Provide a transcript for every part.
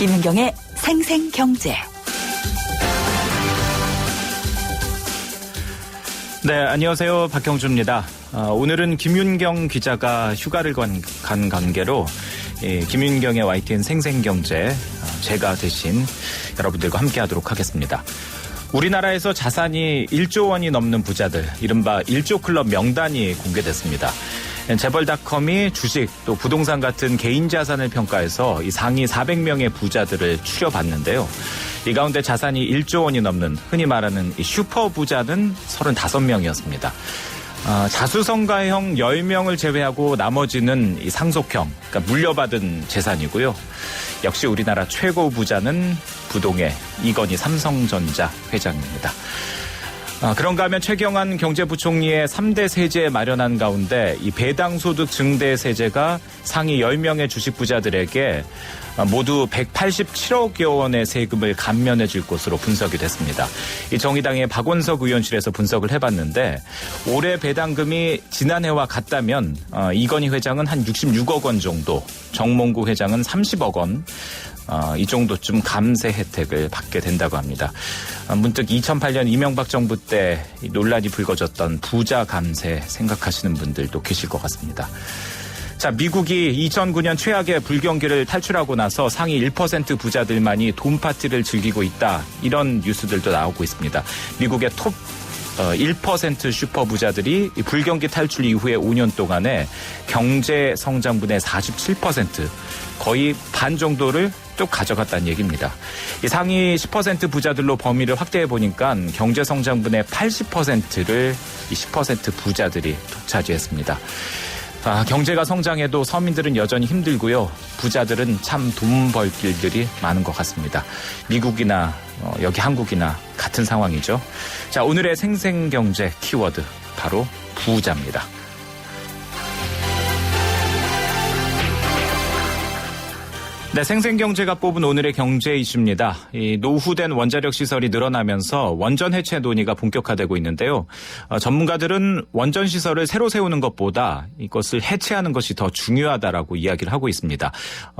김윤경의 생생경제. 네, 안녕하세요. 박형주입니다. 오늘은 김윤경 기자가 휴가를 간 관계로 김윤경의 YTN 생생경제 제가 대신 여러분들과 함께하도록 하겠습니다. 우리나라에서 자산이 1조 원이 넘는 부자들, 이른바 1조 클럽 명단이 공개됐습니다. 재벌닷컴이 주식 또 부동산 같은 개인 자산을 평가해서 이 상위 400명의 부자들을 추려봤는데요. 이 가운데 자산이 1조 원이 넘는 흔히 말하는 이 슈퍼 부자는 35명이었습니다. 자수성가형 10명을 제외하고 나머지는 이 상속형, 그러니까 물려받은 재산이고요. 역시 우리나라 최고 부자는 부동의 이건희 삼성전자 회장입니다. 그런가 하면 최경환 경제부총리의 3대 세제 마련안 가운데 이 배당소득 증대 세제가 상위 10명의 주식 부자들에게 모두 187억여 원의 세금을 감면해 줄 것으로 분석이 됐습니다. 이 정의당의 박원석 의원실에서 분석을 해봤는데 올해 배당금이 지난해와 같다면 이건희 회장은 한 66억 원 정도, 정몽구 회장은 30억 원, 이 정도쯤 감세 혜택을 받게 된다고 합니다. 문득 2008년 이명박 정부 때 논란이 불거졌던 부자 감세 생각하시는 분들도 계실 것 같습니다. 자, 미국이 2009년 최악의 불경기를 탈출하고 나서 상위 1% 부자들만이 돈 파티를 즐기고 있다. 이런 뉴스들도 나오고 있습니다. 미국의 톱 1% 슈퍼 부자들이 불경기 탈출 이후에 5년 동안에 경제 성장분의 47%, 거의 반 정도를 쭉 가져갔다는 얘기입니다. 이 상위 10% 부자들로 범위를 확대해 보니까 경제 성장분의 80%를 이 10% 부자들이 독차지했습니다. 경제가 성장해도 서민들은 여전히 힘들고요. 부자들은 참 돈 벌 길들이 많은 것 같습니다. 미국이나 여기 한국이나 같은 상황이죠. 자, 오늘의 생생경제 키워드 바로 부자입니다. 네, 생생경제가 뽑은 오늘의 경제 이슈입니다. 이 노후된 원자력 시설이 늘어나면서 원전 해체 논의가 본격화되고 있는데요. 전문가들은 원전 시설을 새로 세우는 것보다 이것을 해체하는 것이 더 중요하다라고 이야기를 하고 있습니다.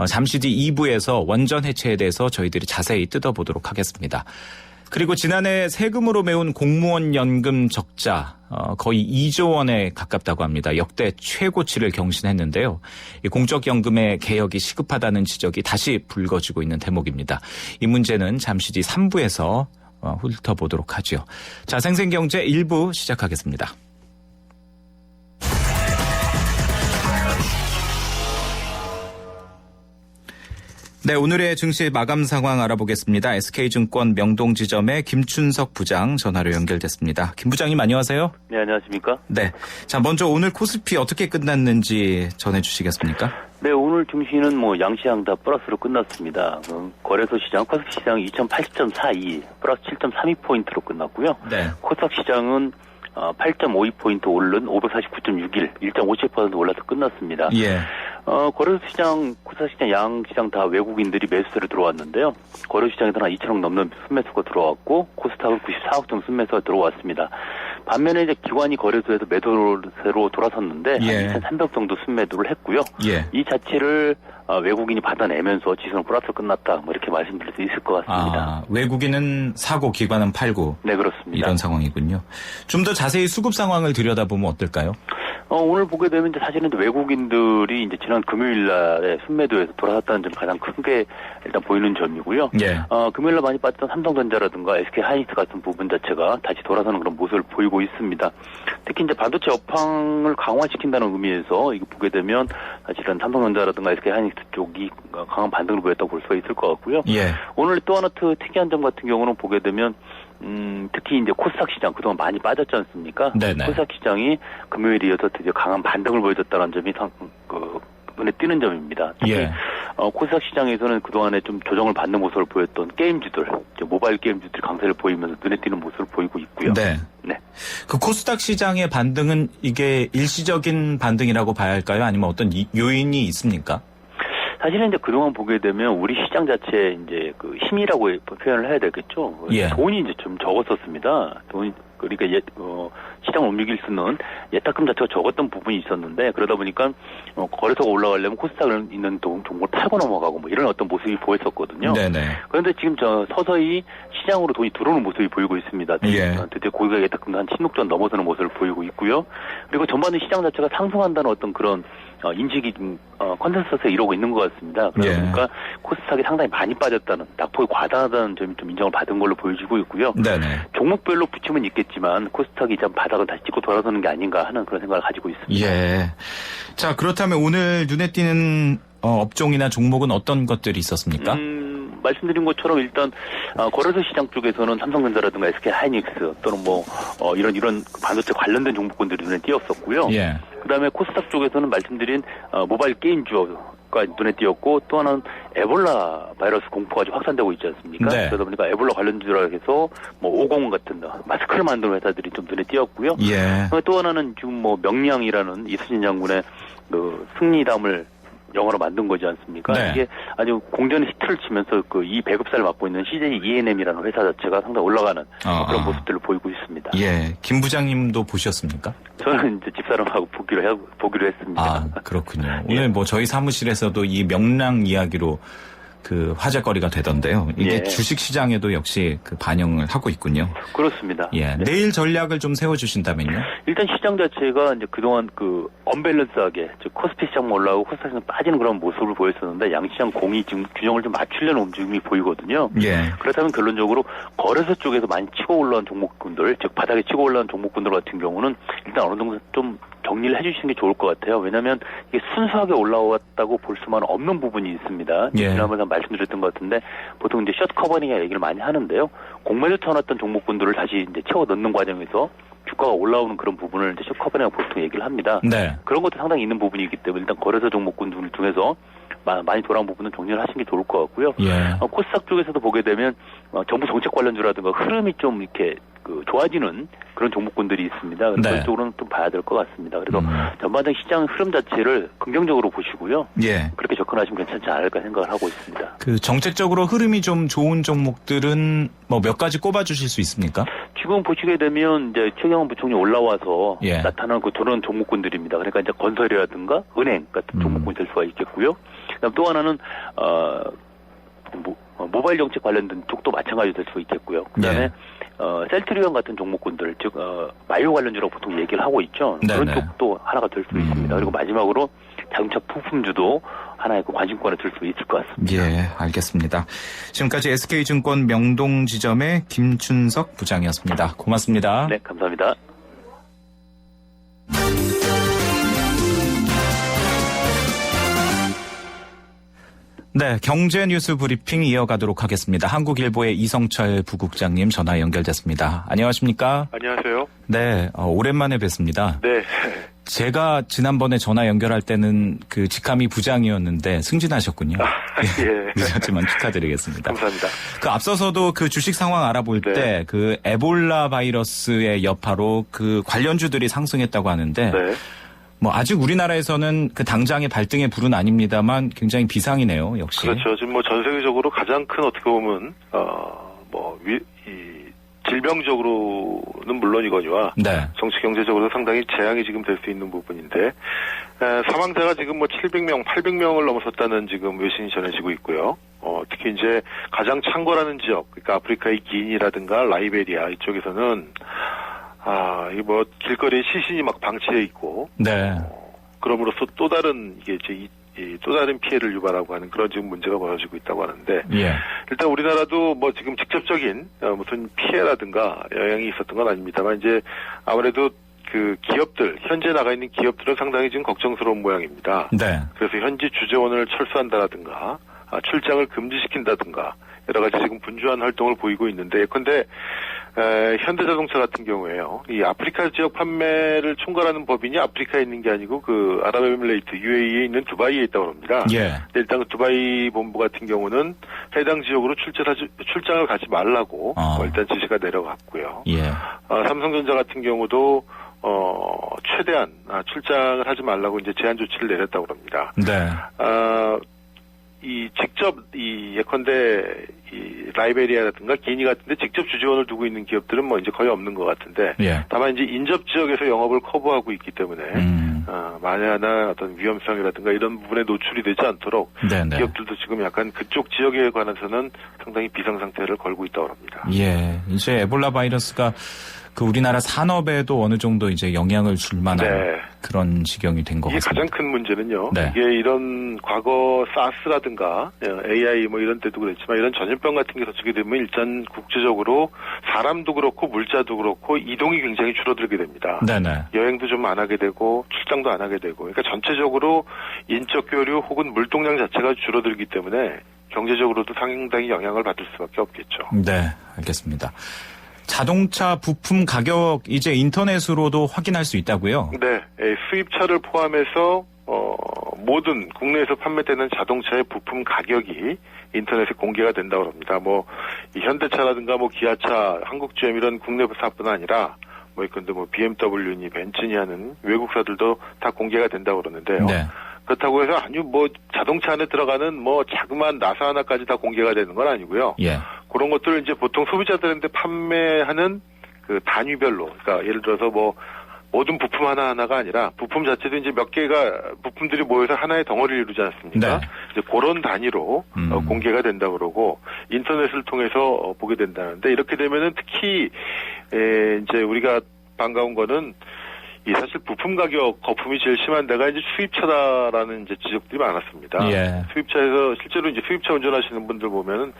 잠시 뒤 2부에서 원전 해체에 대해서 저희들이 자세히 뜯어보도록 하겠습니다. 그리고 지난해 세금으로 메운 공무원 연금 적자 거의 2조 원에 가깝다고 합니다. 역대 최고치를 경신했는데요. 이 공적연금의 개혁이 시급하다는 지적이 다시 불거지고 있는 대목입니다. 이 문제는 잠시 뒤 3부에서 훑어보도록 하죠. 자, 생생경제 1부 시작하겠습니다. 네, 오늘의 증시 마감 상황 알아보겠습니다. SK증권 명동지점의 김춘석 부장 전화로 연결됐습니다. 김 부장님 안녕하세요. 네, 안녕하십니까? 네, 자 먼저 오늘 코스피 어떻게 끝났는지 전해주시겠습니까? 네, 오늘 증시는 양시장 다 플러스로 끝났습니다. 거래소 시장, 코스피 시장 2080.42, 플러스 7.32포인트로 끝났고요. 네. 코스닥 시장은 8.52포인트 오른 549.61, 1.57% 올라서 끝났습니다. 예. 거래소 시장, 코스닥 시장, 양시장 다 외국인들이 매수세로 들어왔는데요. 거래소 시장에서는 한 2천억 넘는 순매수가 들어왔고, 코스닥은 94억 정 순매수가 들어왔습니다. 반면에 이제 기관이 거래소에서 매도세로 돌아섰는데, 예. 한 2,300 정도 순매도를 했고요. 예. 이 자체를 외국인이 받아내면서 지수는 플러스로 끝났다. 이렇게 말씀드릴 수 있을 것 같습니다. 외국인은 사고, 기관은 팔고. 네, 그렇습니다. 이런 상황이군요. 좀 더 자세히 수급 상황을 들여다보면 어떨까요? 오늘 보게 되면 이제 사실은 외국인들이 이제 지난 금요일 날에 순매도에서 돌아섰다는 점이 가장 큰 게 일단 보이는 점이고요. 예. 금요일 날 많이 빠졌던 삼성전자라든가 SK 하이닉스 같은 부분 자체가 다시 돌아서는 그런 모습을 보이고 있습니다. 특히 이제 반도체 업황을 강화시킨다는 의미에서 이거 보게 되면 사실은 삼성전자라든가 SK 하이닉스 쪽이 강한 반등을 보였다고 볼 수가 있을 것 같고요. 예. 오늘 또 하나 특이한 점 같은 경우는 보게 되면 특히 이제 코스닥 시장 그동안 많이 빠졌지 않습니까? 네네. 코스닥 시장이 금요일에 이어서 드디어 강한 반등을 보여줬다는 점이 눈에 띄는 점입니다. 특히 예. 코스닥 시장에서는 그동안에 좀 조정을 받는 모습을 보였던 게임주들, 모바일 게임주들이 강세를 보이면서 눈에 띄는 모습을 보이고 있고요. 네. 네. 그 코스닥 시장의 반등은 이게 일시적인 반등이라고 봐야 할까요? 아니면 어떤 요인이 있습니까? 사실은 이제 그동안 보게 되면 우리 시장 자체에 이제 그 힘이라고 표현을 해야 되겠죠. 예. 돈이 이제 좀 적었었습니다. 그러니까 시장을 움직일 수 있는 예탁금 자체가 적었던 부분이 있었는데 그러다 보니까 거래소가 올라가려면 코스닥에 있는 종목을 팔고 넘어가고 뭐 이런 어떤 모습이 보였었거든요. 네네. 그런데 지금 서서히 시장으로 돈이 들어오는 모습이 보이고 있습니다. 예. 드디어 고객 예탁금도 한 16조 원 넘어서는 모습을 보이고 있고요. 그리고 전반적인 시장 자체가 상승한다는 어떤 그런 인식이 좀 컨센서스에 이루고 있는 것 같습니다. 그러다 보니까 코스닥이 상당히 많이 빠졌다는 낙폭이 과다하다는 점이 좀 인정을 받은 걸로 보여지고 있고요. 네네. 종목별로 붙임은 있겠지만 코스닥이 좀 바닥을 다시 찍고 돌아서는 게 아닌가 하는 그런 생각을 가지고 있습니다. 예. 자, 그렇다면 오늘 눈에 띄는 업종이나 종목은 어떤 것들이 있었습니까? 말씀드린 것처럼 일단 거래소 시장 쪽에서는 삼성전자라든가 SK하이닉스 또는 이런 반도체 관련된 종목군들이 눈에 띄었었고요. 예. 그다음에 코스닥 쪽에서는 말씀드린 모바일 게임주가 눈에 띄었고 또 하나는 에볼라 바이러스 공포가 좀 확산되고 있지 않습니까? 네. 그러다 보니까 에볼라 관련주라 해서 50 같은 마스크를 만드는 회사들이 좀 눈에 띄었고요. 예. 또 하나는 지금 명량이라는 이수진 장군의 승리담을 영화로 만든 거지 않습니까? 네. 이게 아주 공전의 히트를 치면서 이 배급사를 맡고 있는 CJ E&M이라는 회사 자체가 상당히 올라가는 그런 모습들을 보이고 있습니다. 예, 김 부장님도 보셨습니까? 저는 이제 집사람하고 보기로 했습니다. 아, 그렇군요. 오늘 저희 사무실에서도 이 명랑 이야기로 화제거리가 되던데요. 이게 주식 시장에도 역시 반영을 하고 있군요. 그렇습니다. 예. 네. 내일 전략을 좀 세워주신다면요? 일단 시장 자체가 이제 그동안 언밸런스하게, 즉, 코스피 시장만 올라오고 코스닥 시장 빠지는 그런 모습을 보였었는데, 양시장 공이 지금 균형을 좀 맞추려는 움직임이 보이거든요. 예. 그렇다면 결론적으로 거래소 쪽에서 많이 치고 올라온 종목군들, 즉, 바닥에 치고 올라온 종목군들 같은 경우는 일단 어느 정도 좀 정리를 해주시는 게 좋을 것 같아요. 왜냐하면 이게 순수하게 올라왔다고 볼 수만 없는 부분이 있습니다. 지난번에 말씀드렸던 것 같은데 보통 이제 숏 커버링이라 얘기를 많이 하는데요. 공매도 쳐놨던 종목군들을 다시 이제 채워 넣는 과정에서 주가가 올라오는 그런 부분을 이제 숏 커버링이라고 보통 얘기를 합니다. 네. 그런 것도 상당히 있는 부분이기 때문에 일단 거래소 종목군들 중에서 많이 돌아온 부분은 정리를 하시는 게 좋을 것 같고요. 예. 코스닥 쪽에서도 보게 되면 정부 정책 관련주라든가 흐름이 좀 이렇게 좋아지는 그런 종목군들이 있습니다. 그래서 그쪽으로는 좀 봐야 될 것 같습니다. 그래서 전반적인 시장 흐름 자체를 긍정적으로 보시고요. 예. 그렇게 접근하시면 괜찮지 않을까 생각을 하고 있습니다. 정책적으로 흐름이 좀 좋은 종목들은 몇 가지 꼽아주실 수 있습니까? 지금 보시게 되면 이제 최경환 부총리 올라와서 나타나는 저런 종목군들입니다. 그러니까 이제 건설이라든가 은행 같은 종목군이 될 수가 있겠고요. 그다음 또 하나는 모바일 정책 관련된 쪽도 마찬가지로 될 수 있겠고요. 그다음에 셀트리온 같은 종목군들, 즉 바이오 관련주라고 보통 얘기를 하고 있죠. 그런 쪽도 하나가 될 수 있습니다. 그리고 마지막으로 자동차 부품주도 하나의 관심권에 들 수 있을 것 같습니다. 예, 알겠습니다. 지금까지 SK증권 명동지점의 김춘석 부장이었습니다. 고맙습니다. 네, 감사합니다. 네, 경제 뉴스 브리핑 이어가도록 하겠습니다. 한국일보의 이성철 부국장님 전화 연결됐습니다. 안녕하십니까? 안녕하세요. 네, 오랜만에 뵙습니다. 네. 제가 지난번에 전화 연결할 때는 직함이 부장이었는데 승진하셨군요. 예. 늦었지만 축하드리겠습니다. 감사합니다. 앞서서도 주식 상황 알아볼 때 에볼라 바이러스의 여파로 관련주들이 상승했다고 하는데 아직 우리나라에서는 당장의 발등의 불은 아닙니다만 굉장히 비상이네요, 역시. 그렇죠. 지금 전 세계적으로 가장 큰 어떻게 보면, 질병적으로는 물론이거니와 정치 경제적으로 상당히 재앙이 지금 될 수 있는 부분인데, 사망자가 지금 700명, 800명을 넘어섰다는 지금 외신이 전해지고 있고요. 특히 이제 가장 창궐하는 지역, 그러니까 아프리카의 기인이라든가 라이베리아 이쪽에서는 길거리에 시신이 막 방치해 있고. 그럼으로써 또 다른, 또 다른 피해를 유발하고 하는 그런 지금 문제가 벌어지고 있다고 하는데. 일단 우리나라도 지금 직접적인 무슨 피해라든가 영향이 있었던 건 아닙니다만 이제 아무래도 기업들, 현재 나가 있는 기업들은 상당히 지금 걱정스러운 모양입니다. 그래서 현지 주재원을 철수한다라든가, 출장을 금지시킨다든가, 여러 가지 지금 분주한 활동을 보이고 있는데, 예컨대 현대자동차 같은 경우에요. 이 아프리카 지역 판매를 총괄하는 법인이 아프리카에 있는 게 아니고 아랍에미레이트 UAE에 있는 두바이에 있다고 합니다. 일단 두바이 본부 같은 경우는 해당 지역으로 출장을 가지 말라고 일단 지시가 내려갔고요. 삼성전자 같은 경우도 최대한 출장을 하지 말라고 이제 제한 조치를 내렸다고 합니다. 직접 예컨대 라이베리아라든가 기니 같은데 직접 주지원을 두고 있는 기업들은 뭐 이제 거의 없는 것 같은데 예. 다만 이제 인접 지역에서 영업을 커버하고 있기 때문에 만에 하나 어떤 위험성이라든가 이런 부분에 노출이 되지 않도록 네네. 기업들도 지금 약간 그쪽 지역에 관해서는 상당히 비상 상태를 걸고 있다고 합니다. 예, 이제 에볼라 바이러스가 그 우리나라 산업에도 어느 정도 이제 영향을 줄 만한 네. 그런 지경이 된 것 같습니다. 이게 가장 큰 문제는요. 네. 이게 이런 과거 사스라든가 AI 뭐 이런 때도 그랬지만 이런 전염병 같은 게 터지게 되면 일단 국제적으로 사람도 그렇고 물자도 그렇고 이동이 굉장히 줄어들게 됩니다. 네네. 여행도 좀 안 하게 되고 출장도 안 하게 되고 그러니까 전체적으로 인적 교류 혹은 물동량 자체가 줄어들기 때문에 경제적으로도 상당히 영향을 받을 수밖에 없겠죠. 네, 알겠습니다. 자동차 부품 가격 이제 인터넷으로도 확인할 수 있다고요? 네, 수입차를 포함해서 모든 국내에서 판매되는 자동차의 부품 가격이 인터넷에 공개가 된다고 합니다. 뭐 이 현대차라든가 뭐 기아차, 한국GM 이런 국내 사뿐 아니라 뭐 BMW니 벤츠니 하는 외국사들도 다 공개가 된다고 그러는데요. 네. 그렇다고 해서 아니 뭐 자동차 안에 들어가는 뭐 자그마한 나사 하나까지 다 공개가 되는 건 아니고요. 예. 그런 것들을 이제 보통 소비자들한테 판매하는 그 단위별로, 그러니까 예를 들어서 뭐 모든 부품 하나하나가 아니라 부품 자체도 이제 몇 개가 부품들이 모여서 하나의 덩어리를 이루지 않습니까? 네. 이제 그런 단위로 공개가 된다 그러고 인터넷을 통해서 보게 된다는데 이렇게 되면은 특히 이제 우리가 반가운 거는 이 사실 부품 가격 거품이 제일 심한 데가 이제 수입차다라는 이제 지적들이 많았습니다. 예. 수입차에서 실제로 이제 수입차 운전하시는 분들 보면은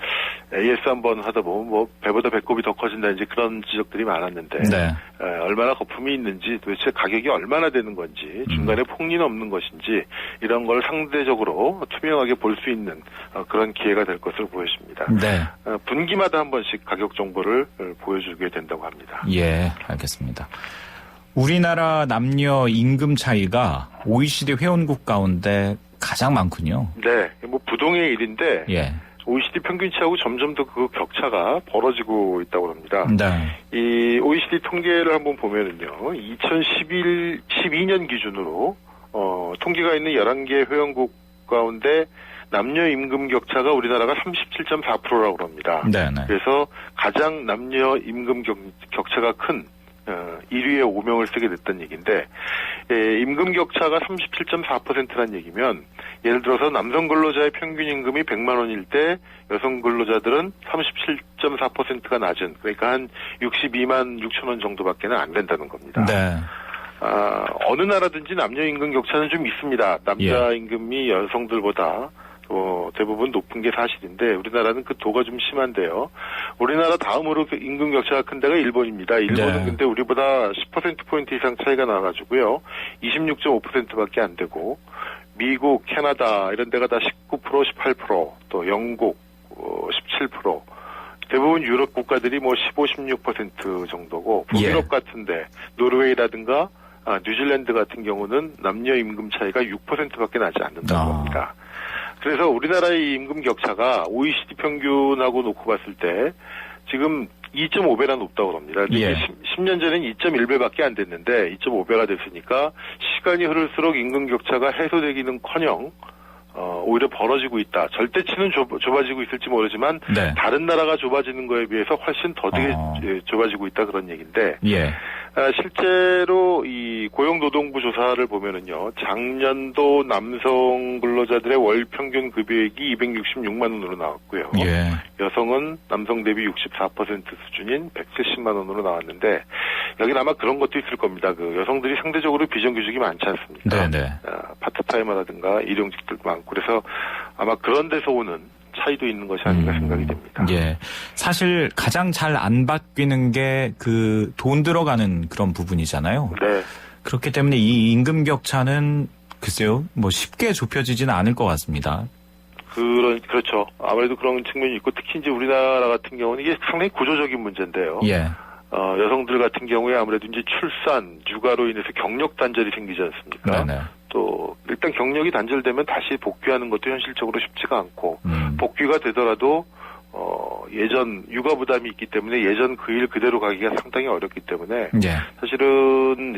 AS 한번 하다 보면 뭐 배보다 배꼽이 더 커진다 이제 그런 지적들이 많았는데 네. 얼마나 거품이 있는지 도대체 가격이 얼마나 되는 건지 중간에 폭리는 없는 것인지 이런 걸 상대적으로 투명하게 볼 수 있는 그런 기회가 될 것으로 보여집니다. 네. 분기마다 한 번씩 가격 정보를 보여주게 된다고 합니다. 예, 알겠습니다. 우리나라 남녀 임금 차이가 OECD 회원국 가운데 가장 많군요. 네, 뭐 부동의 일인데 예. OECD 평균치하고 점점 더 그 격차가 벌어지고 있다고 합니다. 네. 이 OECD 통계를 한번 보면은요, 2012년 기준으로 통계가 있는 11개 회원국 가운데 남녀 임금 격차가 우리나라가 37.4%라고 합니다. 네네. 그래서 가장 남녀 임금 격차가 큰 1위에 5명을 쓰게 됐다는 얘기인데 임금 격차가 37.4%란 얘기면 예를 들어서 남성 근로자의 평균 임금이 100만 원일 때 여성 근로자들은 37.4%가 낮은 그러니까 한 62만 6천 원 정도밖에는 안 된다는 겁니다. 네. 어느 나라든지 남녀 임금 격차는 좀 있습니다. 남자 임금이 여성들보다 대부분 높은 게 사실인데 우리나라는 그 도가 좀 심한데요. 우리나라 다음으로 임금 격차가 큰 데가 일본입니다. 일본은 네. 근데 우리보다 10%포인트 이상 차이가 나가지고요. 26.5%밖에 안 되고 미국, 캐나다 이런 데가 다 19%, 18%, 또 영국 17%, 대부분 유럽 국가들이 뭐 15, 16% 정도고 북유럽 같은데 노르웨이라든가 뉴질랜드 같은 경우는 남녀 임금 차이가 6%밖에 나지 않는다고 합니다. 그래서 우리나라의 임금 격차가 OECD 평균하고 놓고 봤을 때 지금 2.5배나 높다고 합니다. 예. 10년 전엔 2.1배밖에 안 됐는데 2.5배가 됐으니까 시간이 흐를수록 임금 격차가 해소되기는커녕 오히려 벌어지고 있다. 절대치는 좁아지고 있을지 모르지만 네. 다른 나라가 좁아지는 거에 비해서 훨씬 더디게 좁아지고 있다 그런 얘기인데 예. 실제로 이 고용노동부 조사를 보면은요, 작년도 남성 근로자들의 월 평균 급여액이 266만 원으로 나왔고요. 예. 여성은 남성 대비 64% 수준인 170만 원으로 나왔는데 여기는 아마 그런 것도 있을 겁니다. 그 여성들이 상대적으로 비정규직이 많지 않습니까? 네네. 파트타이머라든가 일용직들도 많고 그래서 아마 그런 데서 오는 차이도 있는 것이 아닌가 생각이 됩니다. 예. 사실 가장 잘 안 바뀌는 게 그 돈 들어가는 그런 부분이잖아요. 네. 그렇기 때문에 이 임금 격차는 글쎄요, 뭐 쉽게 좁혀지지는 않을 것 같습니다. 그렇죠. 아무래도 그런 측면이 있고 특히 이제 우리나라 같은 경우는 이게 상당히 구조적인 문제인데요. 예. 여성들 같은 경우에 아무래도 이제 출산, 육아로 인해서 경력 단절이 생기지 않습니까? 네네. 또 일단 경력이 단절되면 다시 복귀하는 것도 현실적으로 쉽지가 않고 복귀가 되더라도 예전 육아 부담이 있기 때문에 예전 그 일 그대로 가기가 상당히 어렵기 때문에 예. 사실은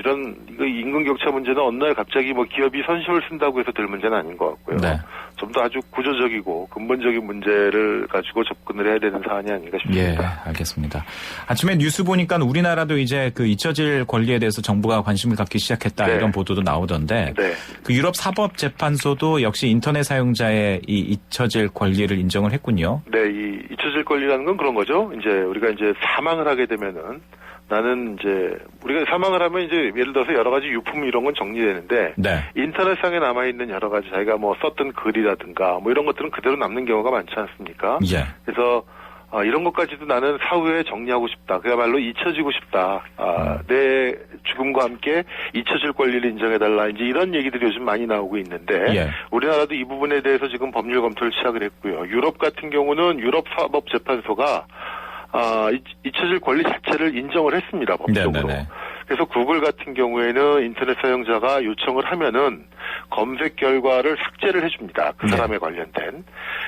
이거 임금 격차 문제는 어느 날 갑자기 뭐 기업이 선심을 쓴다고 해서 될 문제는 아닌 것 같고요. 네. 좀 더 아주 구조적이고 근본적인 문제를 가지고 접근을 해야 되는 사안이 아닌가 싶습니다. 예, 알겠습니다. 아침에 뉴스 보니까 우리나라도 이제 그 잊혀질 권리에 대해서 정부가 관심을 갖기 시작했다, 네. 이런 보도도 나오던데, 네. 그 유럽 사법재판소도 역시 인터넷 사용자의 이 잊혀질 권리를 인정을 했군요. 네, 이 잊혀질 권리라는 건 그런 거죠. 이제 우리가 이제 사망을 하게 되면은 나는 이제 우리가 사망을 하면 이제 예를 들어서 여러 가지 유품 이런 건 정리되는데, 네. 인터넷상에 남아 있는 여러 가지 자기가 뭐 썼던 글이라든가 뭐 이런 것들은 그대로 남는 경우가 많지 않습니까? 예. 그래서 이런 것까지도 나는 사후에 정리하고 싶다. 그야말로 잊혀지고 싶다. 내 죽음과 함께 잊혀질 권리를 인정해달라. 이제 이런 얘기들이 요즘 많이 나오고 있는데, 예. 우리나라도 이 부분에 대해서 지금 법률 검토를 시작을 했고요. 유럽 같은 경우는 유럽 사법재판소가 잊혀질 권리 자체를 인정을 했습니다, 법적으로. 네네네. 그래서 구글 같은 경우에는 인터넷 사용자가 요청을 하면은 검색 결과를 삭제를 해줍니다. 그 사람에 네. 관련된.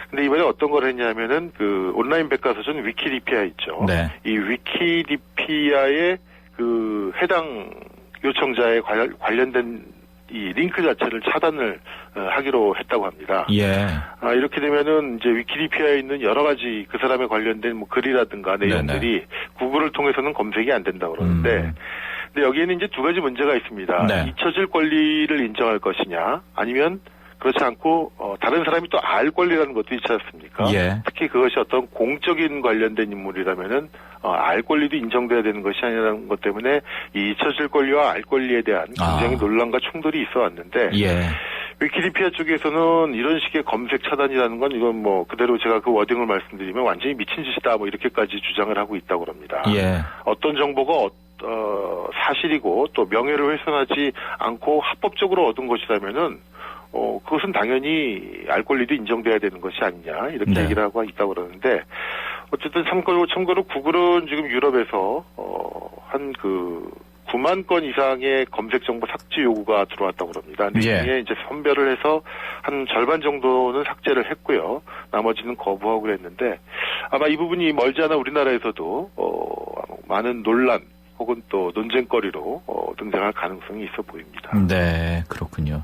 근데 이번에 어떤 걸 했냐면은 그 온라인 백과사전 위키디피아 있죠. 네. 이 위키디피아의 그 해당 요청자에 관련된 이 링크 자체를 차단을 하기로 했다고 합니다. 예. 이렇게 되면은 이제 위키디피아에 있는 여러 가지 그 사람에 관련된 뭐 글이라든가 내용들이 네네. 구글을 통해서는 검색이 안 된다고 그러는데, 근데 여기에는 이제 두 가지 문제가 있습니다. 네. 잊혀질 권리를 인정할 것이냐, 아니면 그렇지 않고 다른 사람이 또 알 권리라는 것도 있지 않습니까? 예. 특히 그것이 어떤 공적인 관련된 인물이라면은 알 권리도 인정돼야 되는 것이 아니라는 것 때문에 이 잊혀질 권리와 알 권리에 대한 굉장히 논란과 충돌이 있어 왔는데, 예. 위키디피아 쪽에서는 이런 식의 검색 차단이라는 건 이건 뭐 그대로 제가 그 워딩을 말씀드리면 완전히 미친 짓이다 뭐 이렇게까지 주장을 하고 있다고 합니다. 예. 어떤 정보가 사실이고 또 명예를 훼손하지 않고 합법적으로 얻은 것이라면은 그것은 당연히 알 권리도 인정돼야 되는 것이 아니냐 이렇게 네. 얘기를 하고 있다고 그러는데, 어쨌든 참고로 구글은 지금 유럽에서 한 9만 건 이상의 검색 정보 삭제 요구가 들어왔다고 그럽니다. 근데 이 중에 이제 선별을 해서 한 절반 정도는 삭제를 했고요. 나머지는 거부하고 그랬는데, 아마 이 부분이 멀지 않아 우리나라에서도 많은 논란 혹은 또 논쟁거리로 등장할 가능성이 있어 보입니다. 네, 그렇군요.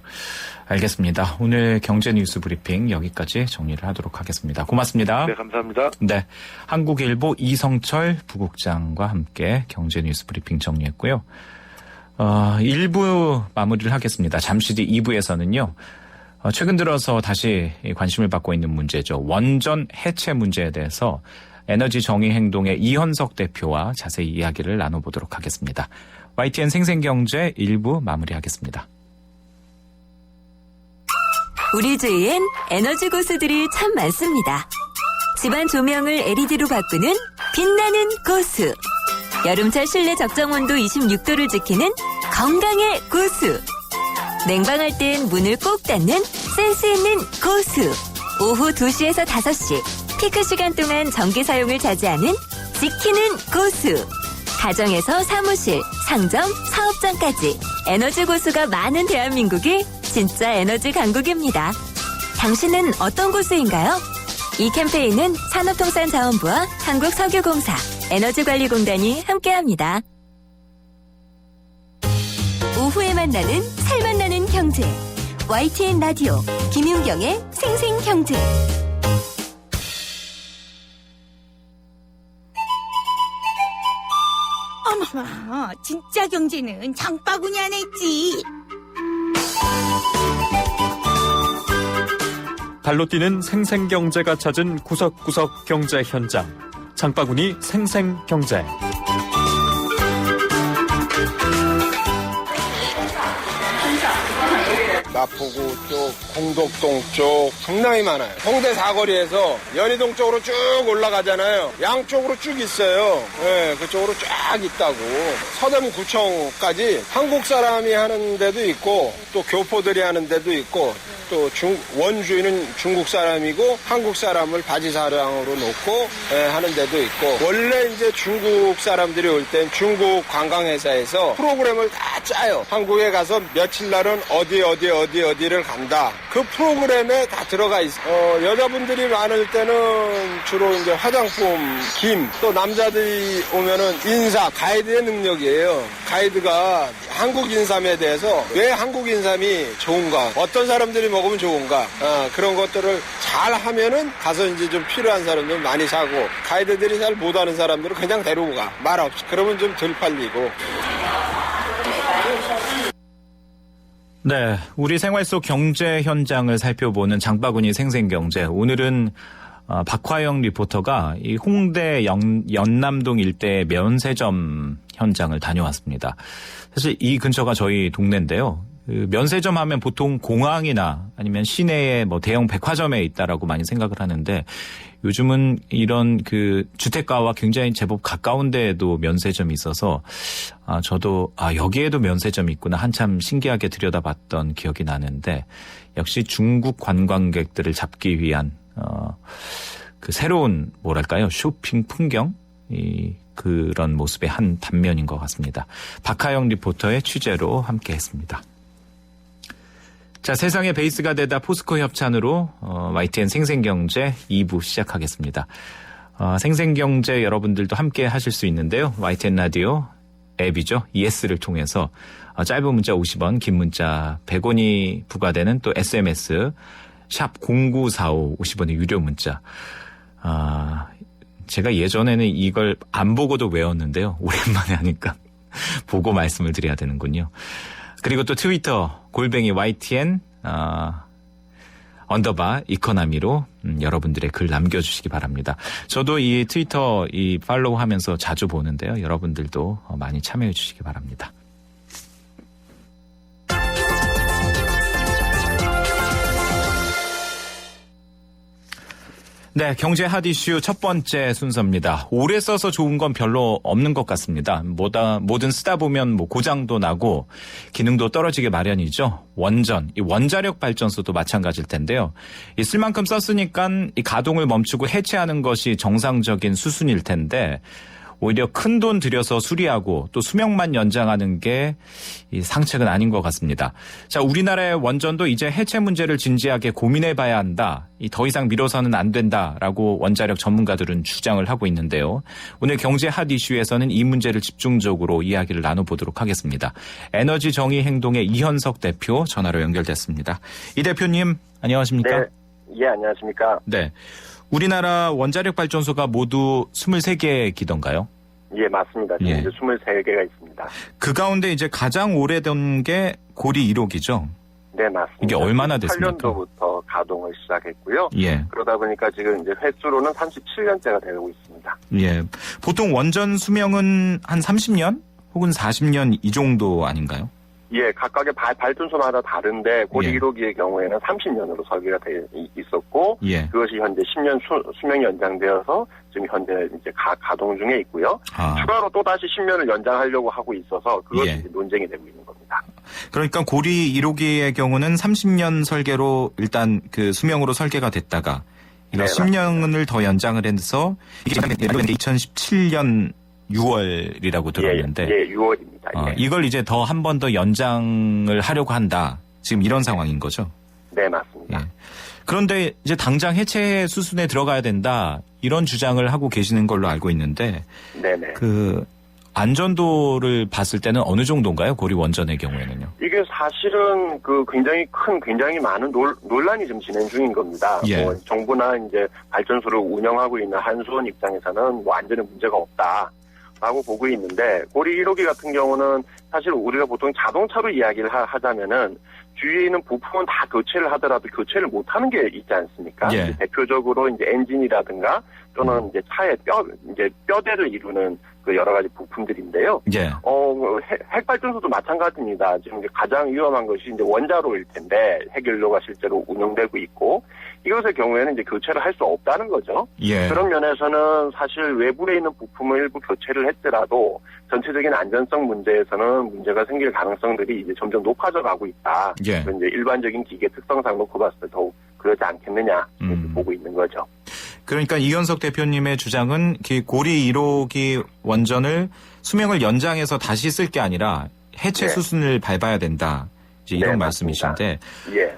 알겠습니다. 오늘 경제뉴스 브리핑 여기까지 정리를 하도록 하겠습니다. 고맙습니다. 네, 감사합니다. 네, 한국일보 이성철 부국장과 함께 경제뉴스 브리핑 정리했고요. 1부 마무리를 하겠습니다. 잠시 뒤 2부에서는요. 최근 들어서 다시 관심을 받고 있는 문제죠. 원전 해체 문제에 대해서 에너지 정의 행동의 이현석 대표와 자세히 이야기를 나눠보도록 하겠습니다. YTN 생생경제 1부 마무리하겠습니다. 우리 주위엔 에너지 고수들이 참 많습니다. 집안 조명을 LED로 바꾸는 빛나는 고수. 여름철 실내 적정 온도 26도를 지키는 건강의 고수. 냉방할 땐 문을 꼭 닫는 센스 있는 고수. 오후 2시에서 5시. 피크 시간 동안 전기 사용을 자제하는 지키는 고수. 가정에서 사무실, 상점, 사업장까지 에너지 고수가 많은 대한민국이 진짜 에너지 강국입니다. 당신은 어떤 고수인가요? 이 캠페인은 산업통상자원부와 한국석유공사, 에너지관리공단이 함께합니다. 오후에 만나는 살맛나는 경제. YTN 라디오 김윤경의 생생경제. 어머나, 진짜 경제는 장바구니 안에 있지. 발로 뛰는 생생경제가 찾은 구석구석 경제 현장. 장바구니 생생경제. 마포구 쪽, 공덕동 쪽 상당히 많아요. 홍대 사거리에서 연희동 쪽으로 쭉 올라가잖아요. 양쪽으로 쭉 있어요. 네, 그쪽으로 쫙 있다고. 서대문구청까지 한국 사람이 하는 데도 있고 또 교포들이 하는 데도 있고 또 원주인은 중국 사람이고 한국 사람을 바지사랑으로 놓고 하는 데도 있고, 원래 이제 중국 사람들이 올 땐 중국 관광회사에서 프로그램을 다 짜요. 한국에 가서 며칠 날은 어디를 간다. 그 프로그램에 다 들어가 있어. 여자분들이 많을 때는 주로 이제 화장품, 김, 또 남자들이 오면은 인삼, 가이드의 능력이에요. 가이드가 한국 인삼에 대해서 왜 한국 인삼이 좋은가, 어떤 사람들이 먹으면 좋은가, 그런 것들을 잘 하면은 가서 이제 좀 필요한 사람들 많이 사고, 가이드들이 잘 못하는 사람들은 그냥 데리고 가. 말 없이. 그러면 좀 덜 팔리고. 네, 우리 생활 속 경제 현장을 살펴보는 장바구니 생생경제. 오늘은 박화영 리포터가 이 홍대 연남동 일대 면세점 현장을 다녀왔습니다. 사실 이 근처가 저희 동네인데요. 그 면세점 하면 보통 공항이나 아니면 시내에 뭐 대형 백화점에 있다라고 많이 생각을 하는데, 요즘은 이런 그 주택가와 굉장히 제법 가까운 데에도 면세점이 있어서 저도 여기에도 면세점이 있구나 한참 신기하게 들여다봤던 기억이 나는데, 역시 중국 관광객들을 잡기 위한 그 새로운 뭐랄까요, 쇼핑 풍경, 그런 모습의 한 단면인 것 같습니다. 박하영 리포터의 취재로 함께했습니다. 자, 세상의 베이스가 되다 포스코 협찬으로 YTN 생생경제 2부 시작하겠습니다. 생생경제 여러분들도 함께 하실 수 있는데요. YTN 라디오 앱이죠. ES를 통해서 짧은 문자 50원, 긴 문자 100원이 부과되는 또 SMS 샵 0945 50원의 유료 문자. 제가 예전에는 이걸 안 보고도 외웠는데요. 오랜만에 하니까 보고 말씀을 드려야 되는군요. 그리고 또 트위터 골뱅이 YTN _ 이코노미로 여러분들의 글 남겨주시기 바랍니다. 저도 이 트위터 팔로우 하면서 자주 보는데요. 여러분들도 많이 참여해 주시기 바랍니다. 네, 경제 핫 이슈 첫 번째 순서입니다. 오래 써서 좋은 건 별로 없는 것 같습니다. 뭐든 쓰다 보면 뭐 고장도 나고 기능도 떨어지게 마련이죠. 이 원자력 발전소도 마찬가지일 텐데요. 쓸 만큼 썼으니까 이 가동을 멈추고 해체하는 것이 정상적인 수순일 텐데, 오히려 큰 돈 들여서 수리하고 또 수명만 연장하는 게 이 상책은 아닌 것 같습니다. 자, 우리나라의 원전도 이제 해체 문제를 진지하게 고민해봐야 한다. 더 이상 미뤄서는 안 된다라고 원자력 전문가들은 주장을 하고 있는데요. 오늘 경제 핫 이슈에서는 이 문제를 집중적으로 이야기를 나눠보도록 하겠습니다. 에너지 정의 행동의 이현석 대표 전화로 연결됐습니다. 이 대표님 안녕하십니까? 네, 예, 안녕하십니까? 네. 우리나라 원자력 발전소가 모두 23개기던가요? 예, 맞습니다. 지금 예. 이제 23개가 있습니다. 그 가운데 이제 가장 오래된 게 고리 1호기죠? 네, 맞습니다. 이게 얼마나 됐습니까? 8년도부터 가동을 시작했고요. 예. 그러다 보니까 지금 이제 횟수로는 37년째가 되고 있습니다. 예. 보통 원전 수명은 한 30년 혹은 40년 이 정도 아닌가요? 예, 각각의 발전소마다 다른데 고리 예. 1호기의 경우에는 30년으로 설계가 되어 있었고, 예. 그것이 현재 10년 수명이 연장되어서 지금 현재 이제 가동 중에 있고요. 추가로 또 다시 10년을 연장하려고 하고 있어서 그것이 예. 이제 논쟁이 되고 있는 겁니다. 그러니까 고리 1호기의 경우는 30년 설계로 일단 그 수명으로 설계가 됐다가 네, 10년을 더 연장을 해서 이게 2017년 6월이라고 들었는데 예, 6월입니다. 예. 이걸 이제 더 한 번 더 연장을 하려고 한다. 지금 이런 상황인 거죠? 네, 맞습니다. 예. 그런데 이제 당장 해체 수순에 들어가야 된다. 이런 주장을 하고 계시는 걸로 알고 있는데 네네. 그 안전도를 봤을 때는 어느 정도인가요? 고리 원전의 경우에는요. 이게 사실은 굉장히 많은 논란이 좀 진행 중인 겁니다. 예. 뭐 정부나 이제 발전소를 운영하고 있는 한수원 입장에서는 뭐 안전에 문제가 없다라고 보고 있는데, 고리 1호기 같은 경우는 사실 우리가 보통 자동차로 이야기를 하자면은 주위에 있는 부품은 다 교체를 하더라도 교체를 못하는 게 있지 않습니까? 예. 이제 대표적으로 이제 엔진이라든가 또는 이제 차의 뼈대를 이루는 그 여러 가지 부품들인데요. 예. 핵발전소도 마찬가지입니다. 지금 이제 가장 위험한 것이 이제 원자로일 텐데, 핵연료가 실제로 운영되고 있고, 이것의 경우에는 이제 교체를 할 수 없다는 거죠. 예. 그런 면에서는 사실 외부에 있는 부품을 일부 교체를 했더라도 전체적인 안전성 문제에서는 문제가 생길 가능성들이 이제 점점 높아져 가고 있다. 예. 그래서 이제 일반적인 기계 특성상 놓고 봤을 때 더욱 그러지 않겠느냐 이렇게 보고 있는 거죠. 그러니까 이현석 대표님의 주장은 고리 1호기 원전을 수명을 연장해서 다시 쓸 게 아니라 해체 네. 수순을 밟아야 된다. 이제 이런 네, 말씀이신데, 예.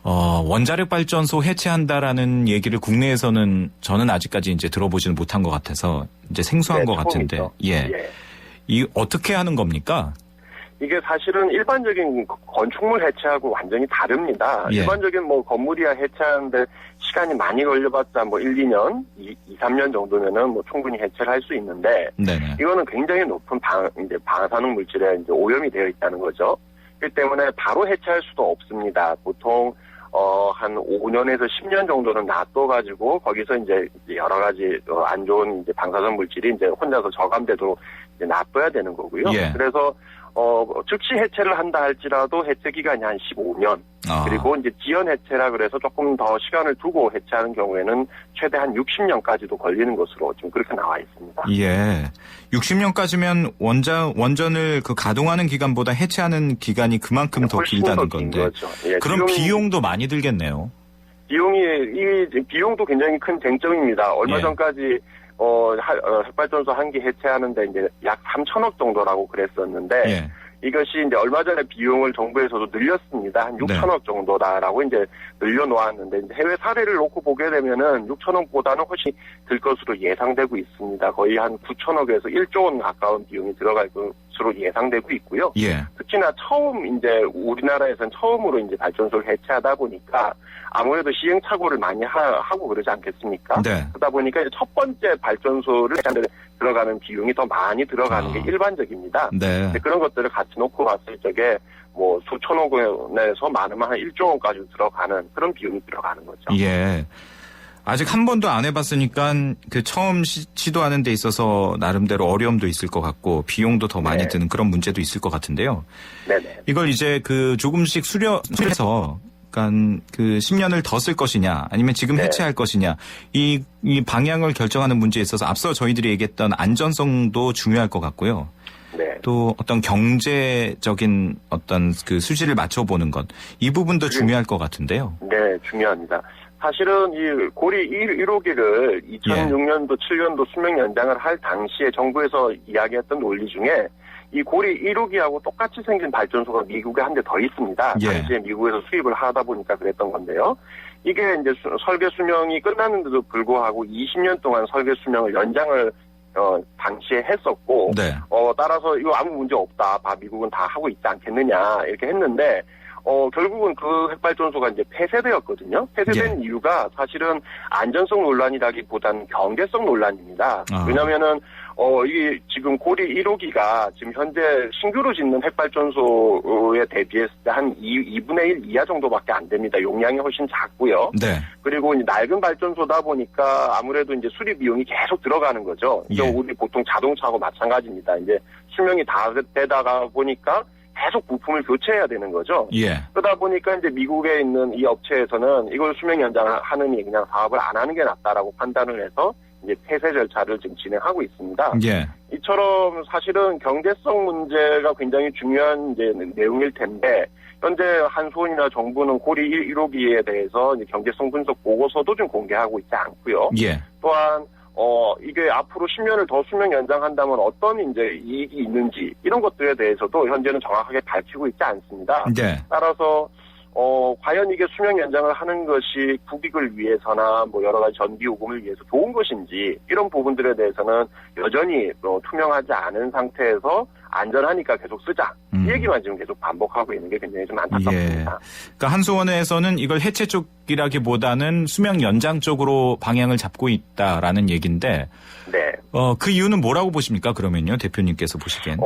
원자력 발전소 해체한다라는 얘기를 국내에서는 저는 아직까지 이제 들어보지는 못한 것 같아서 이제 생소한 것 같은데, 예. 이 어떻게 하는 겁니까? 이게 사실은 일반적인 건축물 해체하고 완전히 다릅니다. 예. 일반적인 뭐 건물이야 해체하는데 시간이 많이 걸려봤자 뭐 1, 2년, 2, 3년 정도면은 뭐 충분히 해체를 할 수 있는데, 네네. 이거는 굉장히 높은 이제 방사능 물질에 이제 오염이 되어 있다는 거죠. 그렇기 때문에 바로 해체할 수도 없습니다. 보통 한 5년에서 10년 정도는 놔둬가지고 거기서 이제 여러 가지 안 좋은 이제 방사선 물질이 이제 혼자서 저감돼도 이제 놔둬야 되는 거고요. 예. 그래서 즉시 해체를 한다 할지라도 해체 기간이 한 15년. 그리고 이제 지연 해체라 그래서 조금 더 시간을 두고 해체하는 경우에는 최대 한 60년까지도 걸리는 것으로 지금 그렇게 나와 있습니다. 예. 60년까지면 원전을 그 가동하는 기간보다 해체하는 기간이 그만큼 더 길다는 건데. 거죠. 예, 그럼 비용도 많이 들겠네요. 비용도 굉장히 큰 쟁점입니다. 얼마 예. 전까지 핵발전소 한 개 해체하는데 이제 약 3천억 정도라고 그랬었는데, 예. 이것이 이제 얼마 전에 비용을 정부에서도 늘렸습니다. 한 6천억 정도다라고 이제 늘려놓았는데, 이제 해외 사례를 놓고 보게 되면은 6천억보다는 훨씬 들 것으로 예상되고 있습니다. 거의 한 9천억에서 1조 원 가까운 비용이 들어갈 것으로 예상되고 있고요. 예. 특히나 이제 우리나라에서는 처음으로 이제 발전소를 해체하다 보니까 아무래도 시행착오를 많이 하고 그러지 않겠습니까? 네. 그러다 보니까 이제 첫 번째 발전소를 해체하는데 들어가는 비용이 더 많이 들어가는 게 일반적입니다. 네. 그런 것들을 같이 놓고 봤을 적에 뭐 수천억 원에서 많으면 한 1조 원까지 들어가는 그런 비용이 들어가는 거죠. 예. 아직 한 번도 안 해봤으니까 그 처음 시도하는 데 있어서 나름대로 어려움도 있을 것 같고 비용도 더 많이 드는 그런 문제도 있을 것 같은데요. 네네. 이걸 이제 그 조금씩 수렴해서 그러니까 그 10년을 더 쓸 것이냐 아니면 지금 해체할 것이냐 이 방향을 결정하는 문제에 있어서 앞서 저희들이 얘기했던 안전성도 중요할 것 같고요. 네. 또 어떤 경제적인 어떤 그 수지를 맞춰보는 것 이 부분도 중요할 것 같은데요. 네, 중요합니다. 사실은 이 고리 1호기를 2006년도, 7년도 수명 연장을 할 당시에 정부에서 이야기했던 논리 중에 이 고리 1호기하고 똑같이 생긴 발전소가 미국에 한 대 더 있습니다. 예. 당시에 미국에서 수입을 하다 보니까 그랬던 건데요. 이게 이제 설계 수명이 끝났는데도 불구하고 20년 동안 설계 수명을 연장을 당시에 했었고, 네. 따라서 이거 아무 문제 없다. 미국은 다 하고 있지 않겠느냐 이렇게 했는데. 결국은 그 핵발전소가 이제 폐쇄되었거든요. 폐쇄된 이유가 사실은 안전성 논란이라기보다는 경제성 논란입니다. 왜냐면은, 이게 지금 고리 1호기가 지금 현재 신규로 짓는 핵발전소에 대비했을 때 한 2분의 1 이하 정도밖에 안 됩니다. 용량이 훨씬 작고요. 네. 그리고 이제 낡은 발전소다 보니까 아무래도 이제 수리 비용이 계속 들어가는 거죠. 이게 우리 보통 자동차하고 마찬가지입니다. 이제 수명이 다 되다가 보니까 계속 부품을 교체해야 되는 거죠. 예. 그러다 보니까 이제 미국에 있는 이 업체에서는 이걸 수명 연장하느니 그냥 사업을 안 하는 게 낫다라고 판단을 해서 이제 폐쇄 절차를 지금 진행하고 있습니다. 예. 이처럼 사실은 경제성 문제가 굉장히 중요한 이제 내용일 텐데 현재 한수원이나 정부는 고리 1호기에 대해서 이제 경제성 분석 보고서도 좀 공개하고 있지 않고요. 예. 또한 이게 앞으로 10년을 더 수명 연장한다면 어떤 이제 이익이 있는지 이런 것들에 대해서도 현재는 정확하게 밝히고 있지 않습니다. 네. 따라서 과연 이게 수명 연장을 하는 것이 국익을 위해서나 뭐 여러 가지 전기 요금을 위해서 좋은 것인지 이런 부분들에 대해서는 여전히 투명하지 않은 상태에서 안전하니까 계속 쓰자. 이 얘기만 지금 계속 반복하고 있는 게 굉장히 좀 안타깝습니다. 예. 그러니까 한수원에서는 이걸 해체 쪽이라기보다는 수명 연장 쪽으로 방향을 잡고 있다라는 얘기인데 네. 그 이유는 뭐라고 보십니까? 그러면요. 대표님께서 보시기엔.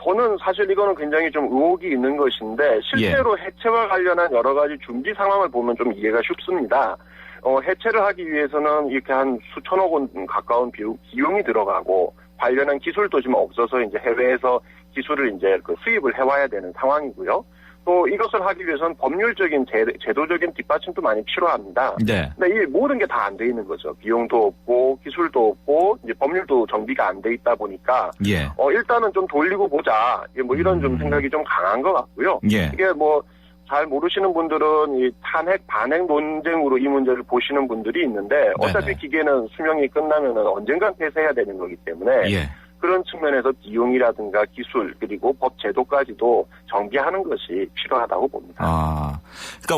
저는 사실 이거는 굉장히 좀 의혹이 있는 것인데 실제로 해체와 관련한 여러 가지 준비 상황을 보면 좀 이해가 쉽습니다. 해체를 하기 위해서는 이렇게 한 수천억 원 가까운 비용이 들어가고 관련한 기술도 지금 없어서 이제 해외에서 기술을 이제 수입을 해와야 되는 상황이고요. 또 이것을 하기 위해서는 법률적인 제도적인 뒷받침도 많이 필요합니다. 네. 근데 이 모든 게 다 안 돼 있는 거죠. 비용도 없고 기술도 없고 이제 법률도 정비가 안 돼 있다 보니까 일단은 좀 돌리고 보자. 뭐 이런 좀 생각이 좀 강한 것 같고요. 이게 뭐 잘 모르시는 분들은 이 탄핵 반핵 논쟁으로 이 문제를 보시는 분들이 있는데 어차피 기계는 수명이 끝나면은 언젠간 폐쇄해야 되는 거기 때문에 그런 측면에서 비용이라든가 기술 그리고 법 제도까지도 정비하는 것이 필요하다고 봅니다. 그러니까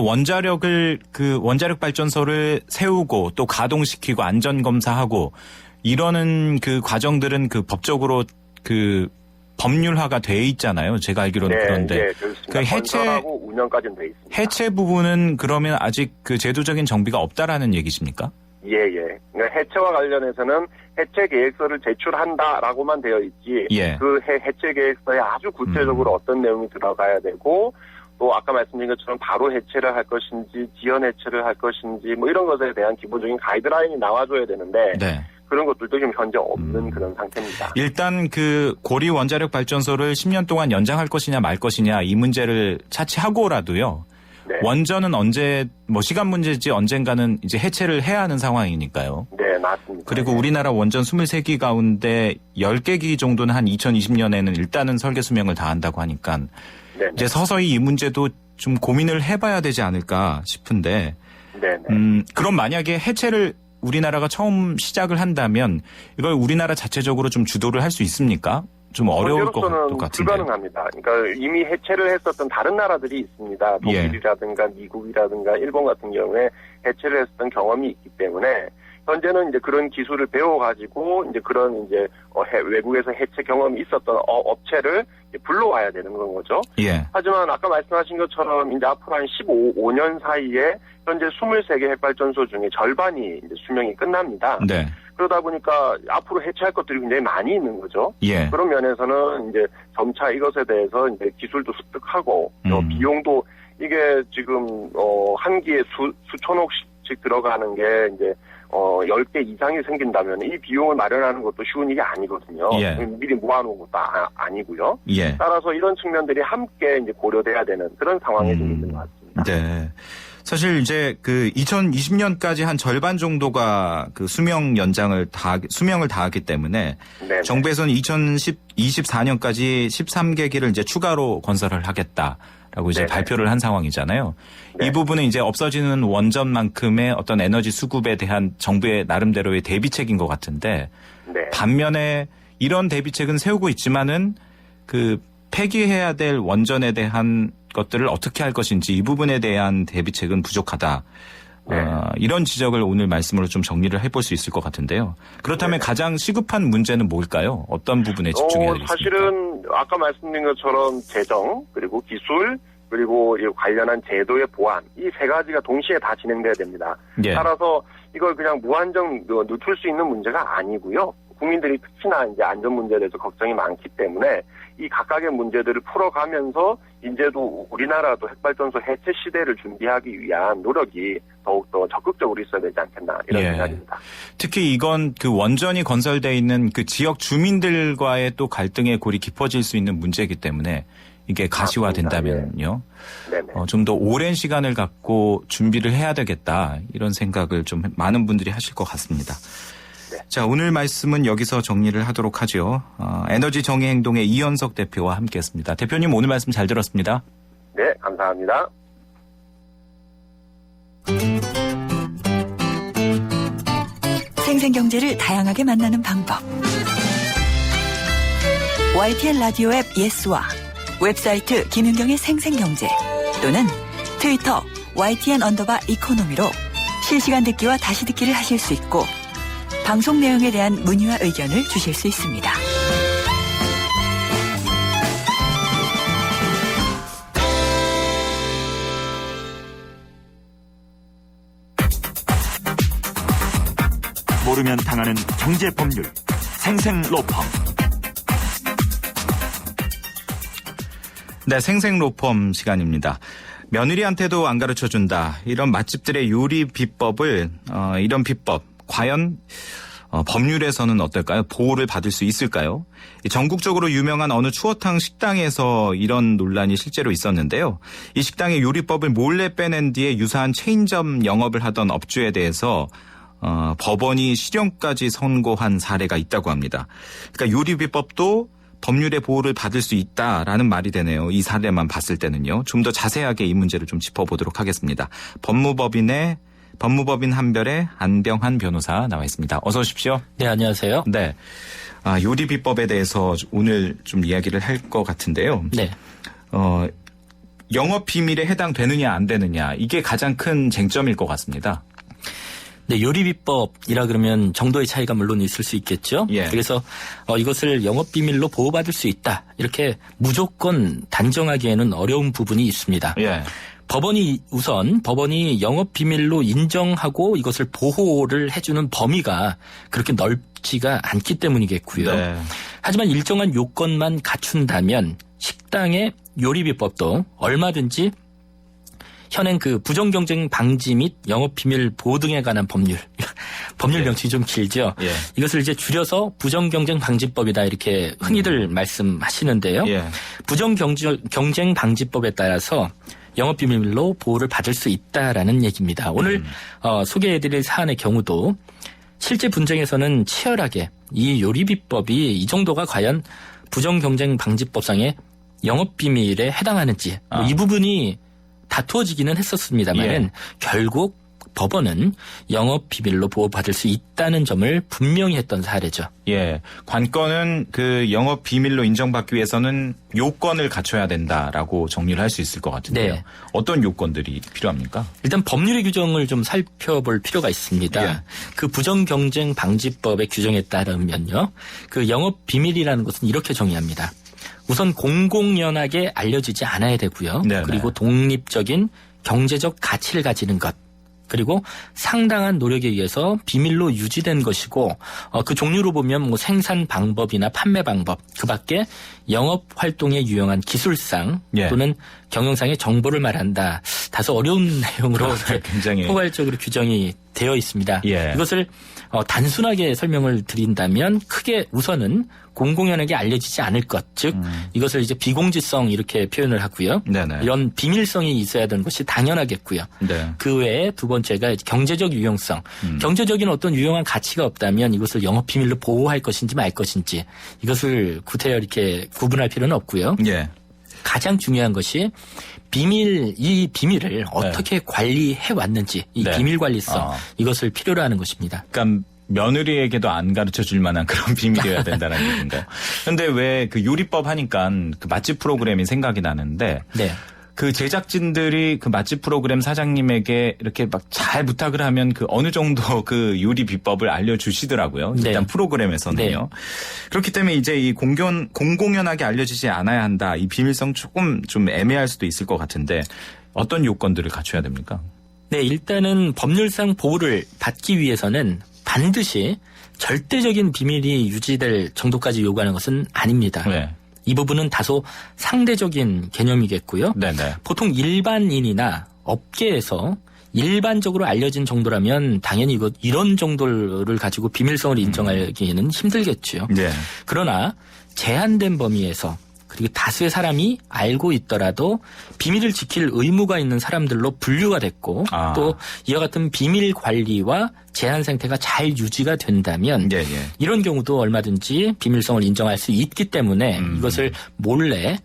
원자력 발전소를 세우고 또 가동시키고 안전 검사하고 이러는 그 과정들은 그 법적으로 그 법률화가 돼 있잖아요. 제가 알기로는. 네, 그런데 네, 그렇습니다. 그 건설하고 운영까지는 돼 있습니다. 해체 부분은 그러면 아직 그 제도적인 정비가 없다라는 얘기십니까? 예. 그러니까 해체와 관련해서는 해체 계획서를 제출한다라고만 되어 있지. 예. 그 해체 계획서에 아주 구체적으로 어떤 내용이 들어가야 되고 또 아까 말씀드린 것처럼 바로 해체를 할 것인지 지연 해체를 할 것인지 뭐 이런 것에 대한 기본적인 가이드라인이 나와줘야 되는데 네. 그런 것들도 지금 현재 없는 그런 상태입니다. 일단 그 고리 원자력 발전소를 10년 동안 연장할 것이냐 말 것이냐 이 문제를 차치하고라도요. 네. 원전은 언제 뭐 시간 문제지 언젠가는 이제 해체를 해야 하는 상황이니까요. 네, 맞습니다. 그리고 네. 우리나라 원전 23기 가운데 10개기 정도는 한 2020년에는 일단은 설계 수명을 다한다고 하니까 네. 이제 서서히 이 문제도 좀 고민을 해봐야 되지 않을까 싶은데 네. 그럼 만약에 해체를 우리나라가 처음 시작을 한다면 이걸 우리나라 자체적으로 좀 주도를 할 수 있습니까? 좀 어려울 것 같은데. 불가능합니다. 그러니까 이미 해체를 했었던 다른 나라들이 있습니다. 독일이라든가 미국이라든가 일본 같은 경우에 해체를 했었던 경험이 있기 때문에 현재는 이제 그런 기술을 배워가지고 이제 그런 이제 외국에서 해체 경험이 있었던 업체를 불러와야 되는 건 거죠. 예. 하지만 아까 말씀하신 것처럼 이제 앞으로 한 15년 사이에 현재 23개 핵발전소 중에 절반이 이제 수명이 끝납니다. 네. 그러다 보니까 앞으로 해체할 것들이 굉장히 많이 있는 거죠. 예. 그런 면에서는 이제 점차 이것에 대해서 이제 기술도 습득하고 비용도 이게 지금 한 기에 수천억씩 들어가는 게 이제 10개 이상이 생긴다면 이 비용을 마련하는 것도 쉬운 일이 아니거든요. 예. 미리 모아놓은 것도 아니고요. 예. 따라서 이런 측면들이 함께 이제 고려돼야 되는 그런 상황에 좀 있는 것 같습니다. 네. 사실 이제 그 2020년까지 한 절반 정도가 그 수명을 다하기 때문에 네네. 정부에서는 2024년까지 13개기를 이제 추가로 건설을 하겠다라고 이제 네네. 발표를 한 상황이잖아요. 네. 이 부분은 이제 없어지는 원전만큼의 어떤 에너지 수급에 대한 정부의 나름대로의 대비책인 것 같은데 네. 반면에 이런 대비책은 세우고 있지만은 그 폐기해야 될 원전에 대한 것들을 어떻게 할 것인지 이 부분에 대한 대비책은 부족하다. 네. 이런 지적을 오늘 말씀으로 좀 정리를 해볼 수 있을 것 같은데요. 그렇다면 네. 가장 시급한 문제는 뭘까요? 어떤 부분에 집중해야 되겠습니까? 사실은 아까 말씀드린 것처럼 재정 그리고 기술 그리고 이 관련한 제도의 보완 이 세 가지가 동시에 다 진행돼야 됩니다. 예. 따라서 이걸 그냥 무한정 늦출 수 있는 문제가 아니고요. 국민들이 특히나 이제 안전 문제에 대해서 걱정이 많기 때문에 이 각각의 문제들을 풀어가면서 이제도 우리나라도 핵발전소 해체 시대를 준비하기 위한 노력이 더욱더 적극적으로 있어야 되지 않겠나 이런 생각입니다. 특히 이건 그 원전이 건설되어 있는 그 지역 주민들과의 또 갈등의 골이 깊어질 수 있는 문제이기 때문에 이게 가시화된다면요. 좀 더 오랜 시간을 갖고 준비를 해야 되겠다 이런 생각을 좀 많은 분들이 하실 것 같습니다. 네. 자, 오늘 말씀은 여기서 정리를 하도록 하죠. 에너지 정의 행동의 이현석 대표와 함께했습니다. 대표님 오늘 말씀 잘 들었습니다. 네, 감사합니다. 생생경제를 다양하게 만나는 방법. YTN 라디오 앱 예스와 웹사이트 김윤경의 생생경제 또는 트위터 YTN_이코노미로 실시간 듣기와 다시 듣기를 하실 수 있고 방송 내용에 대한 문의와 의견을 주실 수 있습니다. 모르면 당하는 경제 법률 생생로펌. 네, 생생로펌 시간입니다. 며느리한테도 안 가르쳐준다. 이런 맛집들의 요리 비법을 이런 비법 과연 법률에서는 어떨까요? 보호를 받을 수 있을까요? 전국적으로 유명한 어느 추어탕 식당에서 이런 논란이 실제로 있었는데요. 이 식당의 요리법을 몰래 빼낸 뒤에 유사한 체인점 영업을 하던 업주에 대해서 법원이 실형까지 선고한 사례가 있다고 합니다. 그러니까 요리 비법도 법률의 보호를 받을 수 있다라는 말이 되네요. 이 사례만 봤을 때는요. 좀 더 자세하게 이 문제를 좀 짚어보도록 하겠습니다. 법무법인의 법무법인 한별의 안병한 변호사 나와 있습니다. 어서 오십시오. 네, 안녕하세요. 네. 요리 비법에 대해서 오늘 좀 이야기를 할 것 같은데요. 네. 영업 비밀에 해당되느냐 안 되느냐 이게 가장 큰 쟁점일 것 같습니다. 네, 요리 비법이라 그러면 정도의 차이가 물론 있을 수 있겠죠. 예. 그래서 이것을 영업 비밀로 보호받을 수 있다. 이렇게 무조건 단정하기에는 어려운 부분이 있습니다. 예. 법원이 영업 비밀로 인정하고 이것을 보호를 해주는 범위가 그렇게 넓지가 않기 때문이겠고요. 네. 하지만 일정한 요건만 갖춘다면 식당의 요리 비법도 얼마든지 현행 그 부정경쟁 방지 및 영업비밀 보호 등에 관한 법률 명칭이 좀 길죠. 예. 이것을 이제 줄여서 부정경쟁 방지법이다 이렇게 흔히들 말씀하시는데요. 예. 부정경쟁 방지법에 따라서 영업비밀로 보호를 받을 수 있다라는 얘기입니다. 오늘 소개해드릴 사안의 경우도 실제 분쟁에서는 치열하게 이 요리비법이 이 정도가 과연 부정경쟁 방지법상의 영업비밀에 해당하는지 이 부분이 다투어지기는 했었습니다만은 예. 결국 법원은 영업비밀로 보호받을 수 있다는 점을 분명히 했던 사례죠. 예. 관건은 그 영업 비밀로 인정받기 위해서는 요건을 갖춰야 된다라고 정리를 할 수 있을 것 같은데요. 네. 어떤 요건들이 필요합니까? 일단 법률의 규정을 좀 살펴볼 필요가 있습니다. 예. 그 부정경쟁 방지법의 규정에 따르면요. 그 영업 비밀이라는 것은 이렇게 정의합니다. 우선 공공연하게 알려지지 않아야 되고요. 네네. 그리고 독립적인 경제적 가치를 가지는 것. 그리고 상당한 노력에 의해서 비밀로 유지된 것이고 그 종류로 보면 뭐 생산 방법이나 판매 방법 그밖에 영업 활동에 유용한 기술상 예. 또는 경영상의 정보를 말한다. 다소 어려운 내용으로 굉장히 포괄적으로 규정이 되어 있습니다. 예. 이것을 단순하게 설명을 드린다면 크게 우선은 공공연하게 알려지지 않을 것, 즉 이것을 이제 비공지성 이렇게 표현을 하고요. 네네. 이런 비밀성이 있어야 되는 것이 당연하겠고요. 네. 그 외에 두 번째가 경제적 유용성. 경제적인 어떤 유용한 가치가 없다면 이것을 영업 비밀로 보호할 것인지 말 것인지 이것을 구태여 이렇게 구분할 필요는 없고요. 예. 가장 중요한 것이 이 비밀을 어떻게 관리해 왔는지 이 네. 비밀 관리성 이것을 필요로 하는 것입니다. 그러니까 며느리에게도 안 가르쳐 줄 만한 그런 비밀이어야 된다는 얘기인가요? 그런데 왜 그 요리법 하니까 그 맛집 프로그램이 생각이 나는데 네. 그 제작진들이 그 맛집 프로그램 사장님에게 이렇게 막 잘 부탁을 하면 그 어느 정도 그 요리 비법을 알려주시더라고요. 네. 일단 프로그램에서는요. 네. 그렇기 때문에 이제 이 공공연하게 알려지지 않아야 한다. 이 비밀성 조금 좀 애매할 수도 있을 것 같은데 어떤 요건들을 갖춰야 됩니까? 네, 일단은 법률상 보호를 받기 위해서는 반드시 절대적인 비밀이 유지될 정도까지 요구하는 것은 아닙니다. 네. 이 부분은 다소 상대적인 개념이겠고요. 네네. 보통 일반인이나 업계에서 일반적으로 알려진 정도라면 당연히 이런 정도를 가지고 비밀성을 인정하기에는 힘들겠죠. 네. 그러나 제한된 범위에서 그리고 다수의 사람이 알고 있더라도 비밀을 지킬 의무가 있는 사람들로 분류가 됐고 또 이와 같은 비밀 관리와 제한 상태가 잘 유지가 된다면 이런 경우도 얼마든지 비밀성을 인정할 수 있기 때문에 이것을 몰래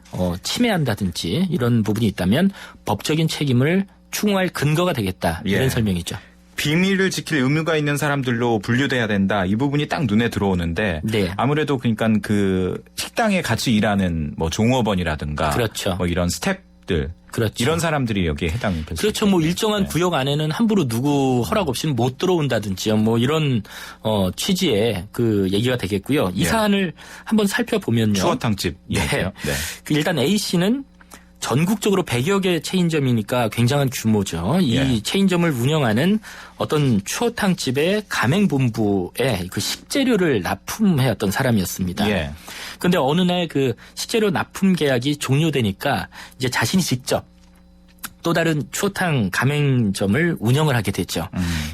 침해한다든지 이런 부분이 있다면 법적인 책임을 추궁할 근거가 되겠다. 이런 설명이죠. 비밀을 지킬 의무가 있는 사람들로 분류돼야 된다. 이 부분이 딱 눈에 들어오는데 네. 아무래도 그러니까 그 식당에 같이 일하는 뭐 종업원이라든가 그렇죠. 뭐 이런 스태프들 그렇죠. 이런 사람들이 여기에 해당이 될 수 그렇죠. 뭐 일정한 구역 안에는 함부로 누구 허락 없이는 못 들어온다든지요. 뭐 이런 취지의 그 얘기가 되겠고요. 이 사안을 한번 살펴보면요. 추어탕집. 네. 일단 A 씨는 전국적으로 100여 개 체인점이니까 굉장한 규모죠. 이 체인점을 운영하는 어떤 추어탕집의 가맹본부에 그 식재료를 납품해왔던 사람이었습니다. 그런데 어느 날 그 식재료 납품 계약이 종료되니까 이제 자신이 직접 또 다른 추어탕 가맹점을 운영을 하게 됐죠.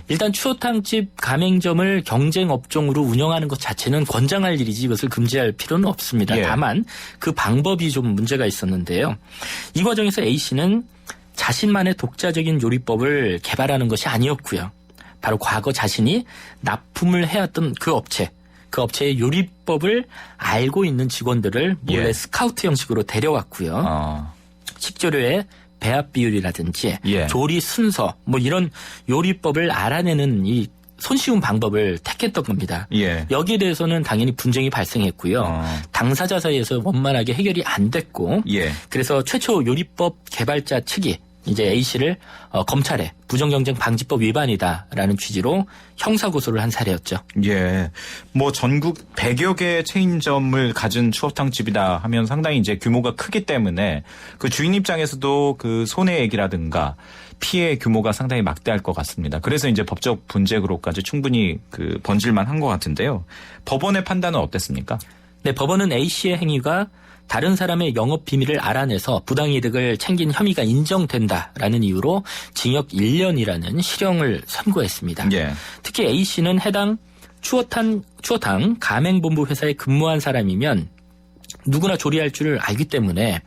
일단 추어탕집 가맹점을 경쟁 업종으로 운영하는 것 자체는 권장할 일이지 이것을 금지할 필요는 없습니다. 다만 그 방법이 좀 문제가 있었는데요. 이 과정에서 A씨는 자신만의 독자적인 요리법을 개발하는 것이 아니었고요. 바로 과거 자신이 납품을 해왔던 그 업체의 요리법을 알고 있는 직원들을 몰래 스카우트 형식으로 데려왔고요. 식재료에 배합 비율이라든지 예. 조리 순서 뭐 이런 요리법을 알아내는 이 손쉬운 방법을 택했던 겁니다. 예. 여기에 대해서는 당연히 분쟁이 발생했고요. 당사자 사이에서 원만하게 해결이 안 됐고 예. 그래서 최초 요리법 개발자 측이 이제 A씨를 검찰에 부정경쟁 방지법 위반이다라는 취지로 형사고소를 한 사례였죠. 예. 뭐 전국 100여 개의 체인점을 가진 추어탕집이다 하면 상당히 이제 규모가 크기 때문에 그 주인 입장에서도 그 손해액이라든가 피해 규모가 상당히 막대할 것 같습니다. 그래서 이제 법적 분쟁으로까지 충분히 그 번질만 한 것 같은데요. 법원의 판단은 어땠습니까? 네, 법원은 A씨의 행위가 다른 사람의 영업 비밀을 알아내서 부당이득을 챙긴 혐의가 인정된다라는 이유로 징역 1년이라는 실형을 선고했습니다. 예. 특히 A씨는 해당 추어탕 가맹본부 회사에 근무한 사람이면 누구나 조리할 줄을 알기 때문에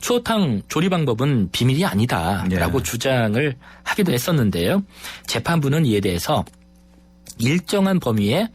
추어탕 조리 방법은 비밀이 아니다라고 예. 주장을 하기도 했었는데요. 재판부는 이에 대해서 일정한 범위에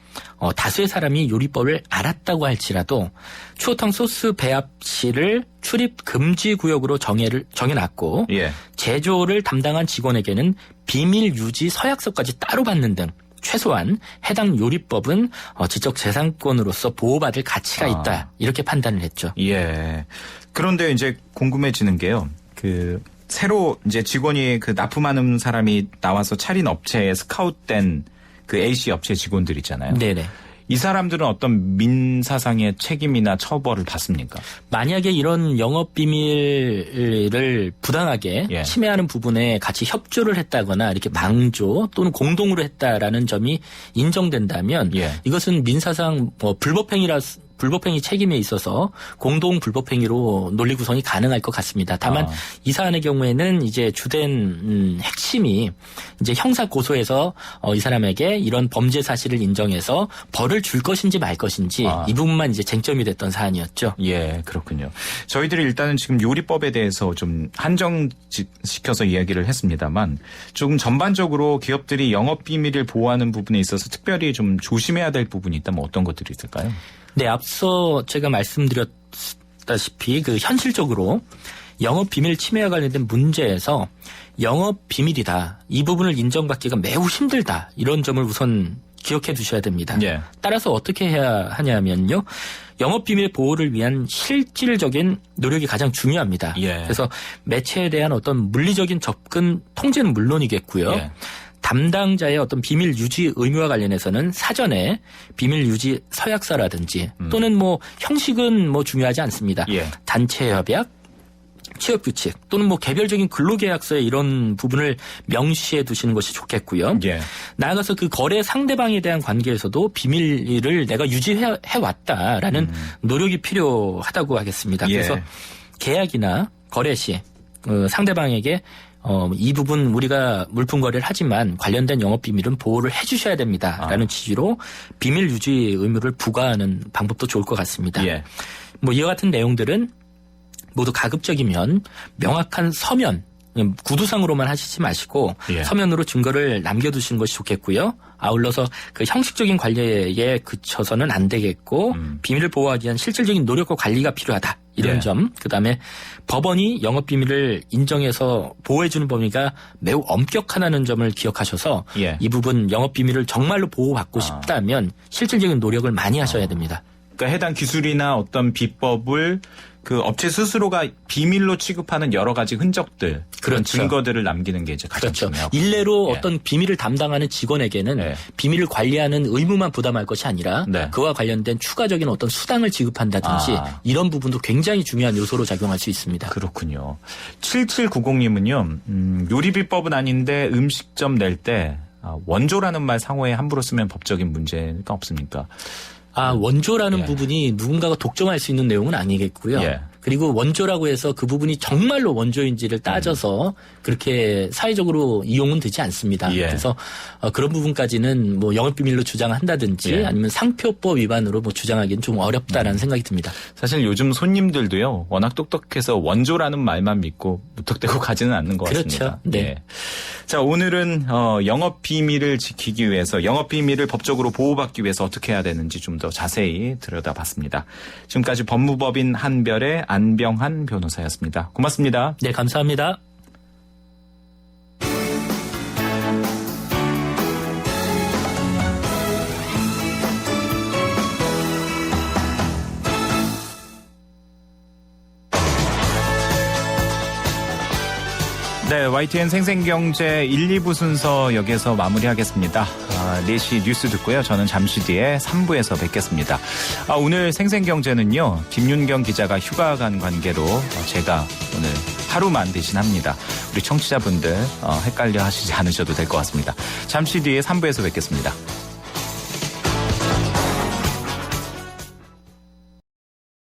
다수의 사람이 요리법을 알았다고 할지라도 추어탕 소스 배합 시를 출입 금지 구역으로 정해놨고 예. 제조를 담당한 직원에게는 비밀 유지 서약서까지 따로 받는 등 최소한 해당 요리법은 지적재산권으로서 보호받을 가치가 있다. 이렇게 판단을 했죠. 예. 그런데 이제 궁금해지는 게요. 그 새로 이제 직원이 그 납품하는 사람이 나와서 차린 업체에 스카웃된 그 A씨 업체 직원들 있잖아요. 네네. 이 사람들은 어떤 민사상의 책임이나 처벌을 받습니까? 만약에 이런 영업 비밀을 부당하게 예. 침해하는 부분에 같이 협조를 했다거나 이렇게 방조 또는 공동으로 했다라는 점이 인정된다면 예. 이것은 민사상 불법행위 책임에 있어서 공동 불법행위로 논리 구성이 가능할 것 같습니다. 다만 이 사안의 경우에는 이제 주된 핵심이 이제 형사 고소에서 이 사람에게 이런 범죄 사실을 인정해서 벌을 줄 것인지 말 것인지 이 부분만 이제 쟁점이 됐던 사안이었죠. 예, 그렇군요. 저희들이 일단은 지금 요리법에 대해서 좀 한정시켜서 이야기를 했습니다만 조금 전반적으로 기업들이 영업 비밀을 보호하는 부분에 있어서 특별히 좀 조심해야 될 부분이 있다면 어떤 것들이 있을까요? 네, 앞서 제가 말씀드렸다시피 그 현실적으로 영업 비밀 침해와 관련된 문제에서 영업 비밀이다. 이 부분을 인정받기가 매우 힘들다. 이런 점을 우선 기억해 두셔야 됩니다. 예. 따라서 어떻게 해야 하냐면요. 영업 비밀 보호를 위한 실질적인 노력이 가장 중요합니다. 예. 그래서 매체에 대한 어떤 물리적인 접근 통제는 물론이겠고요. 예. 담당자의 어떤 비밀 유지 의무와 관련해서는 사전에 비밀 유지 서약서라든지 또는 뭐 형식은 뭐 중요하지 않습니다. 예. 단체 협약, 취업 규칙 또는 뭐 개별적인 근로계약서에 이런 부분을 명시해 두시는 것이 좋겠고요. 예. 나아가서 그 거래 상대방에 대한 관계에서도 비밀을 내가 유지해 왔다라는 노력이 필요하다고 하겠습니다. 예. 그래서 계약이나 거래 시 상대방에게 이 부분 우리가 물품 거래를 하지만 관련된 영업 비밀은 보호를 해 주셔야 됩니다라는 취지로 비밀 유지 의무를 부과하는 방법도 좋을 것 같습니다. 예. 뭐 이와 같은 내용들은 모두 가급적이면 명확한 서면 구두상으로만 하시지 마시고 예. 서면으로 증거를 남겨두시는 것이 좋겠고요. 아울러서 그 형식적인 관리에 그쳐서는 안 되겠고 비밀을 보호하기 위한 실질적인 노력과 관리가 필요하다. 이런 예. 점. 그다음에 법원이 영업비밀을 인정해서 보호해주는 범위가 매우 엄격하다는 점을 기억하셔서 예. 이 부분 영업비밀을 정말로 보호받고 싶다면 실질적인 노력을 많이 하셔야 됩니다. 그러니까 해당 기술이나 어떤 비법을 그 업체 스스로가 비밀로 취급하는 여러 가지 흔적들, 그런 그렇죠. 증거들을 남기는 게 이제 가장 그렇죠. 중요하고. 일례로 예. 어떤 비밀을 담당하는 직원에게는 예. 비밀을 관리하는 의무만 부담할 것이 아니라 네. 그와 관련된 추가적인 어떤 수당을 지급한다든지 이런 부분도 굉장히 중요한 요소로 작용할 수 있습니다. 그렇군요. 7790님은요. 요리 비법은 아닌데 음식점 낼 때 원조라는 말 상호에 함부로 쓰면 법적인 문제가 없습니까? 원조라는 예. 부분이 누군가가 독점할 수 있는 내용은 아니겠고요. 예. 그리고 원조라고 해서 그 부분이 정말로 원조인지를 따져서 그렇게 사회적으로 이용은 되지 않습니다. 예. 그래서 그런 부분까지는 뭐 영업비밀로 주장한다든지 예. 아니면 상표법 위반으로 뭐 주장하기는 좀 어렵다라는 생각이 듭니다. 사실 요즘 손님들도요. 워낙 똑똑해서 원조라는 말만 믿고 무턱대고 가지는 않는 것 그렇죠. 같습니다. 네. 예. 자, 오늘은 영업 비밀을 지키기 위해서 영업 비밀을 법적으로 보호받기 위해서 어떻게 해야 되는지 좀 더 자세히 들여다봤습니다. 지금까지 법무법인 한별의 안병한 변호사였습니다. 고맙습니다. 네, 감사합니다. 네, YTN 생생경제 1, 2부 순서 여기에서 마무리하겠습니다. 4시 뉴스 듣고요. 저는 잠시 뒤에 3부에서 뵙겠습니다. 오늘 생생경제는요. 김윤경 기자가 휴가 간 관계로 제가 오늘 하루만 대신합니다. 우리 청취자분들 헷갈려 하시지 않으셔도 될 것 같습니다. 잠시 뒤에 3부에서 뵙겠습니다.